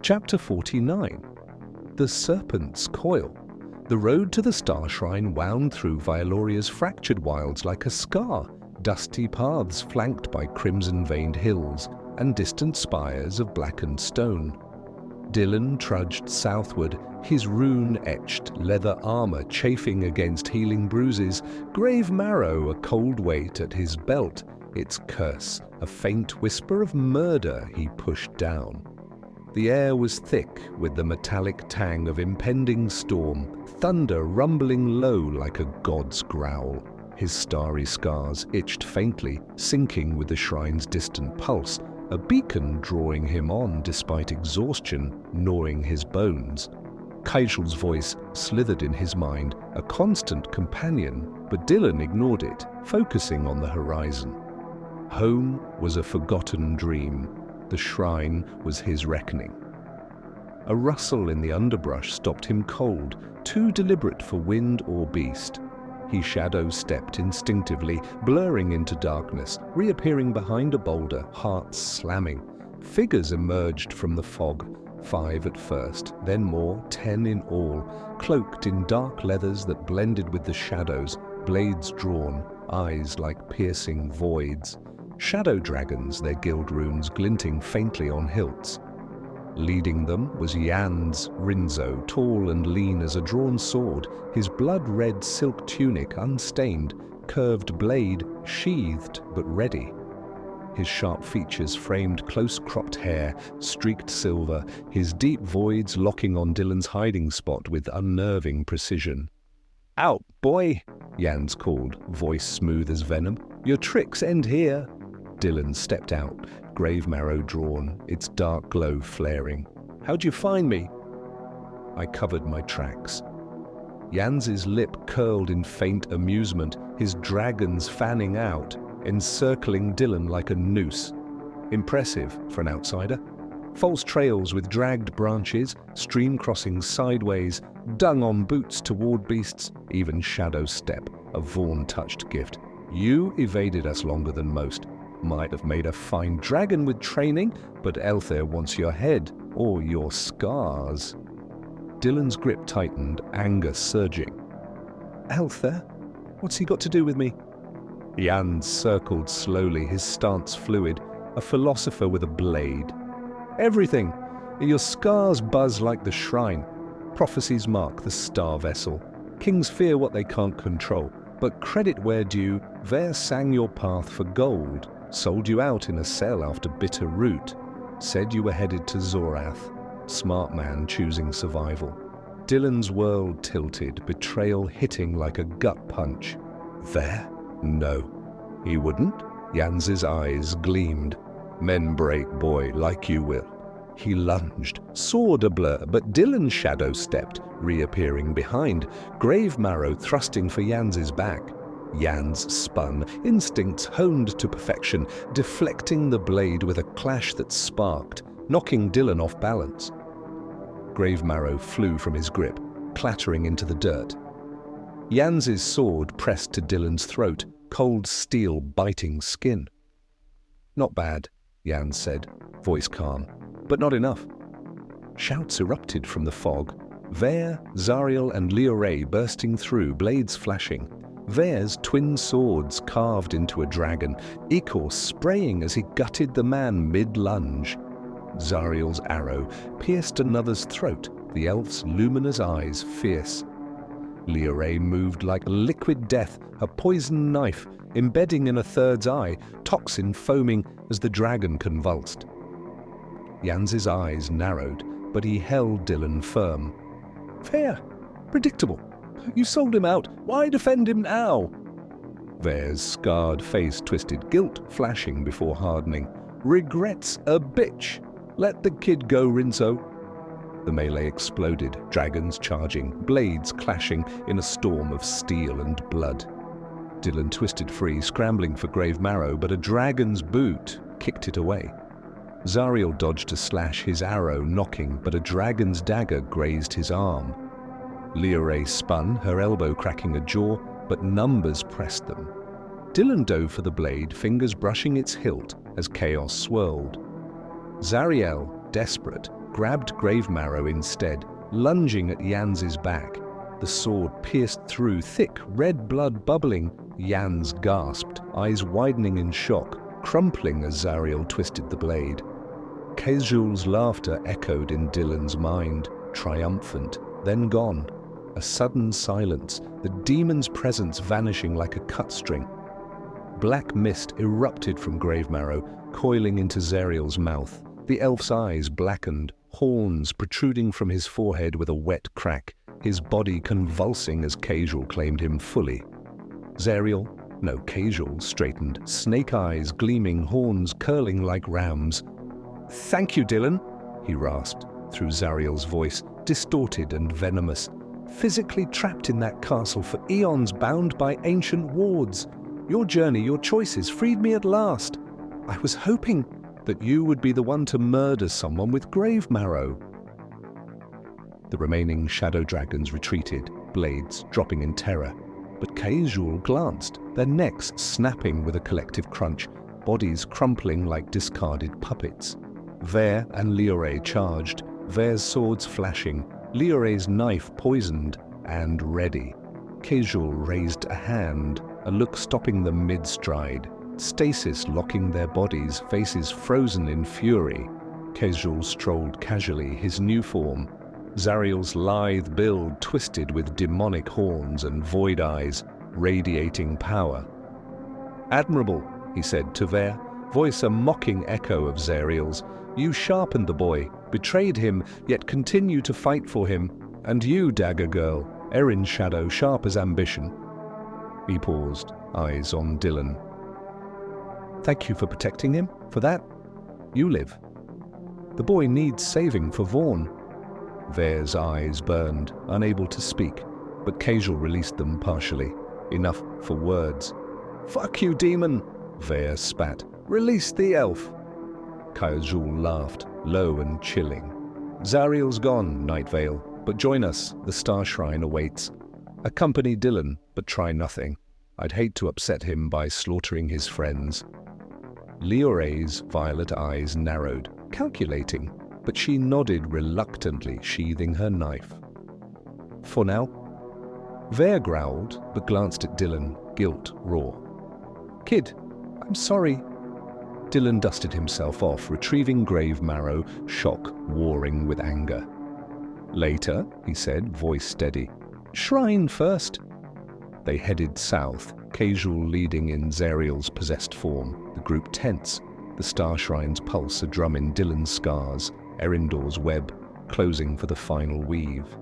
Chapter 49. The Serpent's Coil. The road to the Starshrine wound through Vialoria's fractured wilds like a scar, dusty paths flanked by crimson-veined hills and distant spires of blackened stone. Dylan trudged southward, his rune-etched leather armor chafing against healing bruises, grave marrow a cold weight at his belt, its curse a faint whisper of murder he pushed down. The air was thick with the metallic tang of impending storm, thunder rumbling low like a god's growl. His starry scars itched faintly, syncing with the shrine's distant pulse, a beacon drawing him on despite exhaustion gnawing his bones. Kaijel's voice slithered in his mind, a constant companion, but Dylan ignored it, focusing on the horizon. Home was a forgotten dream. The shrine was his reckoning. A rustle in the underbrush stopped him cold, too deliberate for wind or beast. He shadow-stepped instinctively, blurring into darkness, reappearing behind a boulder, heart slamming. Figures emerged from the fog, 5 at first, then more, 10 in all, cloaked in dark leathers that blended with the shadows, blades drawn, eyes like piercing voids. Shadow dragons, their guild runes glinting faintly on hilts. Leading them was Jan's Rinzo, tall and lean as a drawn sword, his blood-red silk tunic unstained, curved blade sheathed but ready. His sharp features framed close-cropped hair, streaked silver, his deep voids locking on Dylan's hiding spot with unnerving precision. "Out, boy!" Jans called, voice smooth as venom. "Your tricks end here." Dylan stepped out, grave marrow drawn, its dark glow flaring. "How'd you find me?" I covered my tracks. Jans's lip curled in faint amusement, his dragons fanning out, encircling Dylan like a noose. Impressive for an outsider. False trails with dragged branches, stream crossings sideways, dung on boots toward beasts, even shadow step, a Vaughn-touched gift. You evaded us longer than most. Might have made a fine dragon with training, but Elther wants your head, or your scars. Dylan's grip tightened, anger surging. "Elther? What's he got to do with me?" Jan circled slowly, his stance fluid, a philosopher with a blade. "Everything. Your scars buzz like the shrine. Prophecies mark the star vessel. Kings fear what they can't control. But credit where due, Ver sang your path for gold. Sold you out in a cell after bitter root. Said you were headed to Zorath. Smart man choosing survival." Dylan's world tilted, betrayal hitting like a gut punch. "Ver? No. He wouldn't?" Jans's eyes gleamed. "Men break, boy, like you will." He lunged, sword a-blur, but Dylan shadow-stepped, reappearing behind, grave marrow thrusting for Jans's back. Jans spun, instincts honed to perfection, deflecting the blade with a clash that sparked, knocking Dylan off balance. Grave marrow flew from his grip, clattering into the dirt. Jans's sword pressed to Dylan's throat, cold steel biting skin. "Not bad," Jans said, voice calm, "but not enough." Shouts erupted from the fog. Ver, Zariel and Leoray bursting through, blades flashing. Ver's twin swords carved into a dragon, Ikor spraying as he gutted the man mid-lunge. Zariel's arrow pierced another's throat, the elf's luminous eyes fierce. Leoray moved like liquid death, a poison knife, embedding in a third's eye, toxin foaming as the dragon convulsed. Jans's eyes narrowed, but he held Dylan firm. "Fair. Predictable. You sold him out. Why defend him now?" Ver's scarred face twisted, guilt flashing before hardening. "Regrets a bitch. Let the kid go, Rinzo." The melee exploded, dragons charging, blades clashing in a storm of steel and blood. Dylan twisted free, scrambling for grave marrow, but a dragon's boot kicked it away. Zariel dodged a slash, his arrow knocking, but a dragon's dagger grazed his arm. Leoray spun, her elbow cracking a jaw, but numbers pressed them. Dylan dove for the blade, fingers brushing its hilt as chaos swirled. Zariel, desperate, grabbed Gravemarrow instead, lunging at Yans's back. The sword pierced through, thick red blood bubbling. Yans gasped, eyes widening in shock, crumpling as Zariel twisted the blade. Kejul's laughter echoed in Dylan's mind, triumphant, then gone. A sudden silence, the demon's presence vanishing like a cut string. Black mist erupted from Gravemarrow, coiling into Zariel's mouth. The elf's eyes blackened, horns protruding from his forehead with a wet crack, his body convulsing as Kejul claimed him fully. Kejul straightened, snake eyes gleaming, horns curling like rams. "Thank you, Dylan," he rasped through Zariel's voice, distorted and venomous. "Physically trapped in that castle for eons, bound by ancient wards. Your journey, your choices freed me at last. I was hoping that you would be the one to murder someone with Gravemarrow." The remaining shadow dragons retreated, blades dropping in terror. But Kejul glanced, their necks snapping with a collective crunch, bodies crumpling like discarded puppets. Ver and Leoray charged, Ver's swords flashing, Leoray's knife poisoned and ready. Kejul raised a hand, a look stopping them mid-stride. Stasis locking their bodies, faces frozen in fury. Kejul strolled casually, his new form. Zariel's lithe build twisted with demonic horns and void eyes, radiating power. "Admirable," he said to Ver, voice a mocking echo of Zariel's. "You sharpened the boy, betrayed him, yet continue to fight for him. And you, Dagger Girl, Erin's shadow, sharp as ambition." He paused, eyes on Dylan. "Thank you for protecting him. For that, you live. The boy needs saving for Vaughn." Ver's eyes burned, unable to speak, but Kejul released them partially, enough for words. "Fuck you, demon!" Ver spat. "Release the elf!" Kejul laughed, low and chilling. "Zariel's gone, Nightvale, but join us, the Starshrine awaits. Accompany Dylan, but try nothing. I'd hate to upset him by slaughtering his friends." Leoray's violet eyes narrowed, calculating, but she nodded reluctantly, sheathing her knife. "For now." Ver growled, but glanced at Dylan, guilt raw. "Kid, I'm sorry." Dylan dusted himself off, retrieving Gravemarrow, shock warring with anger. "Later," he said, voice steady. "Shrine first." They headed south, Kejul leading in Zariel's possessed form, the group tense, the Starshrine's pulse a drum in Dylan's scars, Erindor's web closing for the final weave.